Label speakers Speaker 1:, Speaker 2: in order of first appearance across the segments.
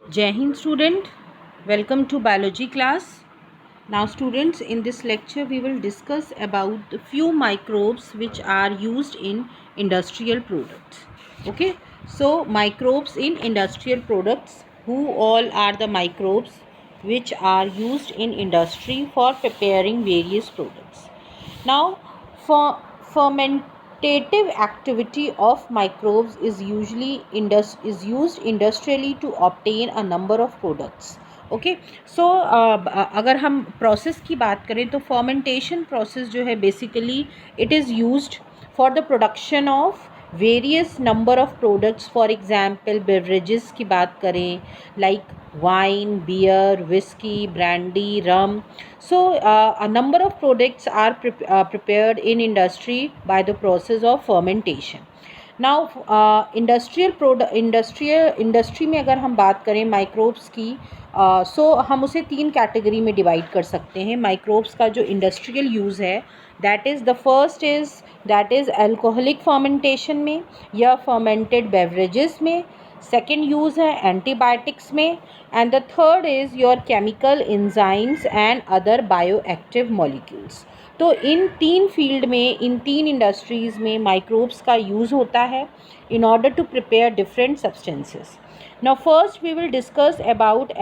Speaker 1: Jai Hind student, welcome to biology class. Now students, in this lecture we will discuss about the few microbes which are used in industrial products. Okay, so microbes in industrial products, who all are the microbes which are used in industry for preparing various products. Now, for fermentative activity of microbes is usually used industrially to obtain a number of products. Okay so अगर हम process की बात करें तो fermentation process जो है basically it is used for the production of various number of products. For example beverages की बात करें like wine, beer, whiskey, brandy, rum. So a number of products are prepared in industry by the process of fermentation. Now industry में अगर हम बात करें microbes की सो हम उसे 3 कैटेगरी में डिवाइड कर सकते हैं. माइक्रोब्स का जो इंडस्ट्रियल यूज़ है that is the first is alcoholic fermentation में या फर्मेंटेड बेवरेजेस में. सेकेंड यूज़ है एंटीबायोटिक्स में. And the third is your chemical enzymes and other bioactive molecules. तो इन 3 फील्ड में, इन 3 इंडस्ट्रीज़ में माइक्रोब्स का यूज़ होता है in order to prepare different substances. Now first we will discuss about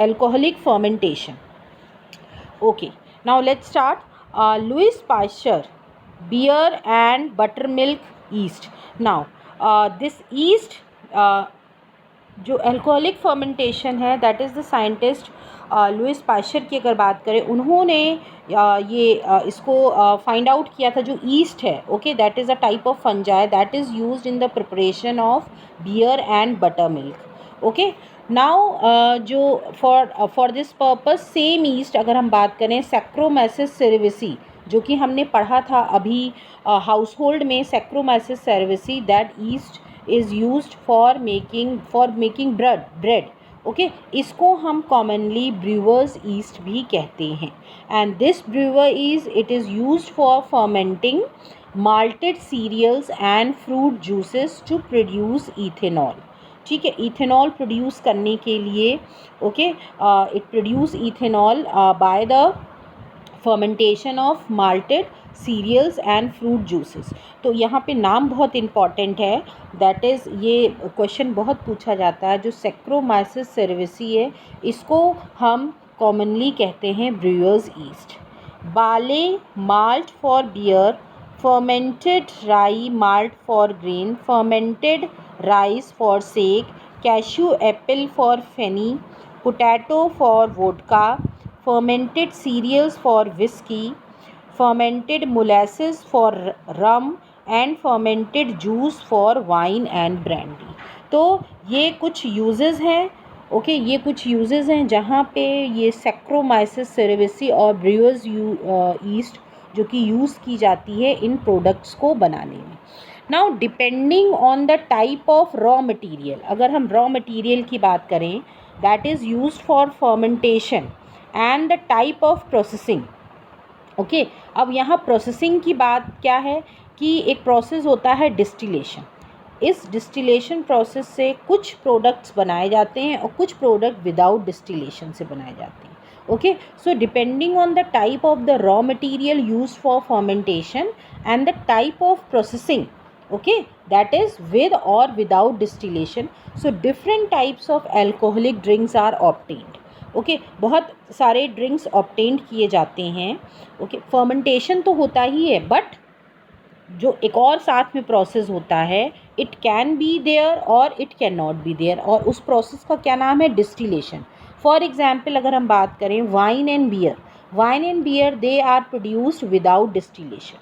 Speaker 1: alcoholic fermentation. Okay, now let's start. Louis Pasteur, beer and buttermilk yeast. Now this yeast जो alcoholic fermentation है that is the scientist Louis Pasteur की अगर बात करें, उन्होंने इसको find out किया था. जो ईस्ट है okay that is a type of fungi that is used in the preparation of beer and buttermilk. Okay now जो for this purpose same yeast अगर हम बात करें सैक्रोमैसिस सेरेविसी जो कि हमने पढ़ा था अभी हाउस होल्ड में, Saccharomyces cerevisiae that yeast is used for making bread. Okay इसको हम कॉमनली ब्रूअर्स ईस्ट भी कहते हैं. And this brewer it is used for fermenting malted cereals and fruit juices to produce ethanol. ठीक है, ethanol produce करने के लिए okay it produce ethanol by the fermentation of malted cereals and fruit juices. तो यहाँ पे नाम बहुत इम्पॉर्टेंट है. दैट इज़ ये क्वेश्चन बहुत पूछा जाता है. जो सैक्रोमैसिस सेरेविसी है इसको हम कॉमनली कहते हैं brewer's yeast. Barley malt for beer, fermented rye malt for grain, fermented rice for sake, cashew apple for feni, potato for vodka, fermented cereals for whiskey, fermented molasses for rum and fermented juice for wine and brandy. तो ये कुछ uses हैं. Okay ये कुछ uses हैं जहाँ पे ये सैक्रोमाइसिस सेरेविसी और ब्रूअर्स ईस्ट जो कि यूज़ की जाती है इन प्रोडक्ट्स को बनाने में. Now depending on the type of raw material, अगर हम रॉ मटेरियल की बात करें that is used for fermentation and the type of processing. Okay अब यहाँ प्रोसेसिंग की बात क्या है कि एक प्रोसेस होता है डिस्टिलेशन. इस डिस्टिलेशन प्रोसेस से कुछ प्रोडक्ट्स बनाए जाते हैं और कुछ प्रोडक्ट विदाउट डिस्टिलेशन से बनाए जाते हैं. Okay so depending on the type of the raw material used for fermentation and the type of processing okay that is with और without distillation. So different types of alcoholic drinks are obtained. Okay बहुत सारे drinks obtain किए जाते हैं. Okay fermentation तो होता ही है but जो एक और साथ में प्रोसेस होता है इट कैन बी देयर और it cannot be there, और उस प्रोसेस का क्या नाम है डिस्टिलेशन. फॉर एग्जांपल अगर हम बात करें wine and beer they are produced without distillation.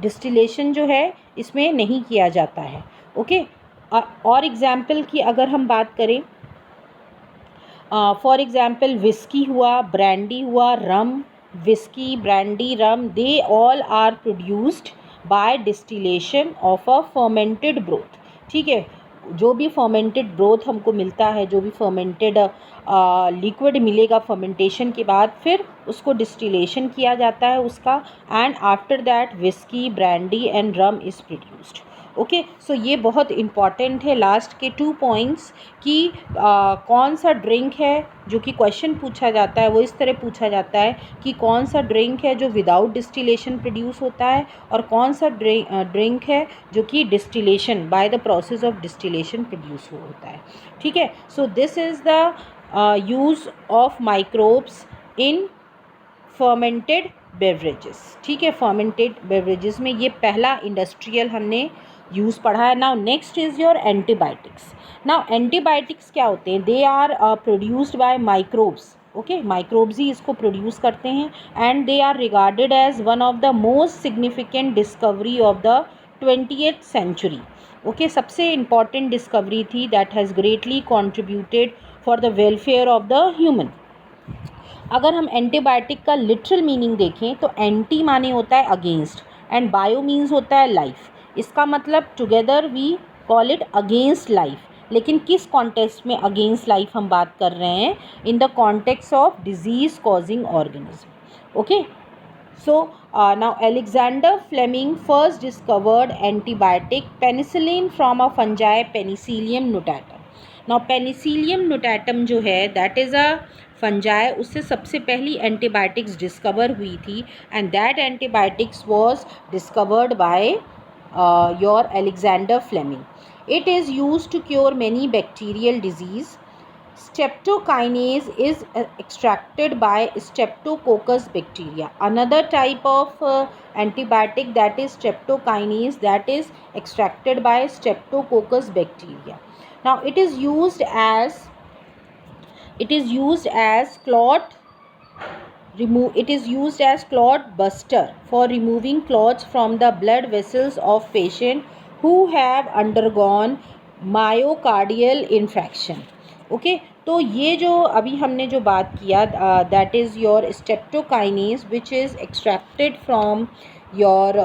Speaker 1: Distillation जो है इसमें नहीं किया जाता है. ओके और एग्जांपल की अगर हम बात करें फॉर एग्जाम्पल विस्की हुआ, ब्रांडी हुआ, rum, whisky, brandy, rum they all are produced by distillation of a fermented broth. ठीक है, जो भी फर्मेंटेड ब्रोथ हमको मिलता है, जो भी फर्मेंटेड लिक्विड मिलेगा फर्मेंटेशन के बाद, फिर उसको डिस्टिलेशन किया जाता है उसका, and after that whisky, brandy and rum is produced. Okay, so ये बहुत इम्पॉर्टेंट है लास्ट के 2 पॉइंट्स कि कौन सा ड्रिंक है, जो कि क्वेश्चन पूछा जाता है वो इस तरह पूछा जाता है कि कौन सा ड्रिंक है जो विदाउट डिस्टिलेशन प्रोड्यूस होता है और कौन सा ड्रिंक है जो कि distillation by the process of distillation produce होता है। ठीक है, so this is the use of microbes in fermented beverages. ठीक है, फर्मेंटेड बेवरेजेस में ये पहला इंडस्ट्रियल हमने यूज़ पढ़ा है। Now next is your antibiotics. Now antibiotics क्या होते हैं? They are produced by microbes. Okay, microbes ही इसको प्रोड्यूस करते हैं and they are regarded as one of the most significant discovery of the 20th century. Okay, सबसे important discovery थी that has greatly contributed for the welfare of the human. अगर हम antibiotic का literal meaning देखें तो anti माने होता है अगेंस्ट एंड बायो मीन्स होता है लाइफ। इसका मतलब together we call it against life. लेकिन किस कॉन्टेक्स्ट में अगेंस्ट लाइफ हम बात कर रहे हैं? In the context of disease causing organism. Okay, so now Alexander Fleming first discovered antibiotic penicillin from a fungi Penicillium notatum. Now Penicillium notatum जो है दैट इज़ अ फंजाई, उससे सबसे पहली एंटीबायोटिक्स डिस्कवर हुई थी and that antibiotics was discovered by your Alexander Fleming. It is used to cure many bacterial disease. Streptokinase is extracted by Streptococcus bacteria. Another type of antibiotic, that is streptokinase, that is extracted by Streptococcus bacteria. Now it is used as clot buster for removing clots from the blood vessels of patients who have undergone myocardial infarction. Okay, तो ये जो अभी हमने जो बात किया that is your streptokinase which is extracted from your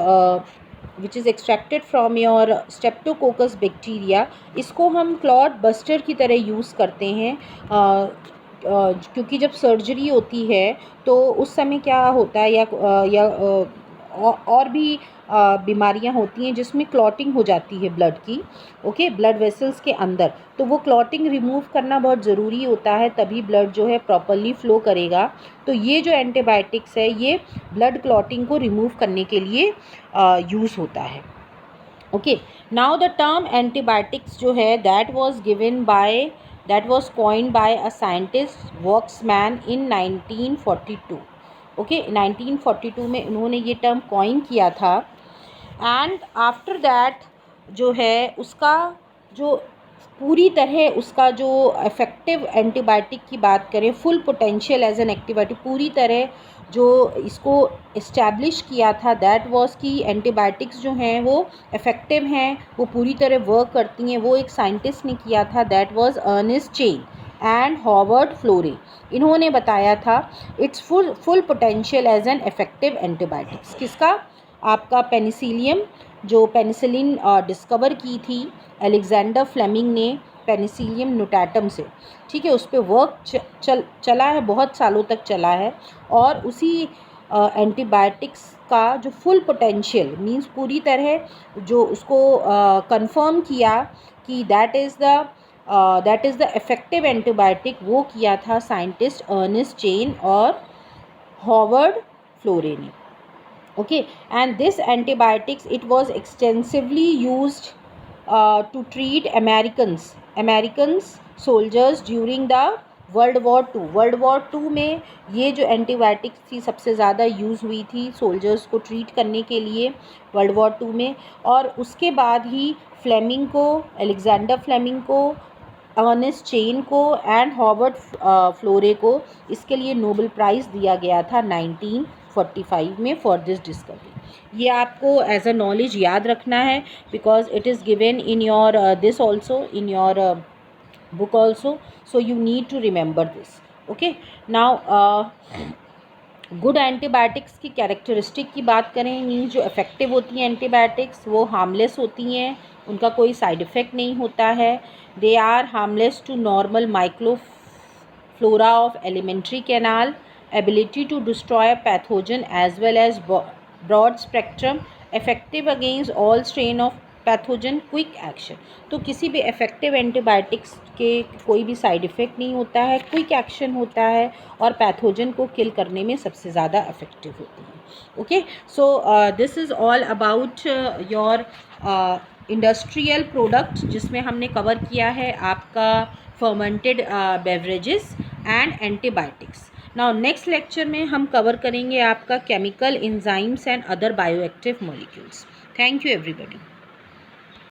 Speaker 1: streptococcus bacteria. इसको हम क्लॉट बस्टर की तरह यूज़ करते हैं क्योंकि जब सर्जरी होती है तो उस समय क्या होता है या और भी बीमारियां होती हैं जिसमें क्लॉटिंग हो जाती है ब्लड की। ओके, ब्लड वेसल्स के अंदर, तो वो क्लॉटिंग रिमूव करना बहुत ज़रूरी होता है, तभी ब्लड जो है प्रॉपरली फ़्लो करेगा। तो ये जो एंटीबायोटिक्स है ये ब्लड क्लॉटिंग को रिमूव करने के लिए यूज़ होता है। Okay, now the term antibiotics जो है that was coined bye a scientist Voxman in 1942। Okay, 1942 में उन्होंने ये टर्म कॉइन किया था एंड आफ्टर दैट जो है उसका जो पूरी तरह उसका जो इफ़ेक्टिव एंटीबायोटिक की बात करें, full potential as an antibiotic, पूरी तरह जो इसको इस्टेब्लिश किया था दैट वाज कि एंटीबायोटिक्स जो हैं वो इफ़ेक्टिव हैं, वो पूरी तरह वर्क करती हैं, वो एक साइंटिस्ट ने किया था that was Ernest Chain and Howard Florey. इन्होंने बताया था its full potential as an effective antibiotics. किसका? आपका पेनिसिलियम, जो पेनिसिलिन डिस्कवर की थी अलेक्जेंडर फ्लेमिंग ने पेनिसिलियम नोटैटम से। ठीक है, उस पर वर्क चला है, बहुत सालों तक चला है और उसी एंटीबायोटिक्स का जो फुल पोटेंशियल मींस पूरी तरह जो उसको कंफर्म किया कि that is the effective antibiotic, वो किया था साइंटिस्ट अर्नेस्ट चेन और हॉवर्ड फ्लोरे ने। Okay, and this antibiotics, it was extensively used to treat American soldiers during the World War II। World War II में ये जो एंटीबायोटिक्स थी सबसे ज़्यादा यूज़ हुई थी सोल्जर्स को ट्रीट करने के लिए World War II में। और उसके बाद ही फ्लेमिंग को, अलेक्जेंडर फ्लेमिंग को, अर्नेस्ट चेन को एंड हॉवर्ड फ्लोरे को इसके लिए नोबेल प्राइज़ दिया गया था 1945 में फॉर दिस डिस्कवरी। ये आपको एज अ नॉलेज याद रखना है because it is given in your this also in your book also, so you need to remember this. Okay, now good antibiotics की कैरेक्टरिस्टिक की बात करें, मीन्स जो इफ़ेक्टिव होती हैं एंटीबायोटिक्स वो हार्मलेस होती हैं, उनका कोई साइड इफ़ेक्ट नहीं होता है। They are harmless to normal microflora of alimentary canal, ability to destroy pathogen as well as broad spectrum, effective against all strain of pathogen quick action, तो किसी भी इफ़ेक्टिव एंटीबायोटिक्स के कोई भी साइड इफ़ेक्ट नहीं होता है, क्विक एक्शन होता है और पैथोजन को किल करने में सबसे ज़्यादा इफ़ेक्टिव होती है। Okay, so this is all about your industrial product, जिसमें हमने कवर किया है आपका fermented beverages and antibiotics. Now next lecture में हम कवर करेंगे आपका chemical enzymes and other bioactive molecules. Thank you everybody.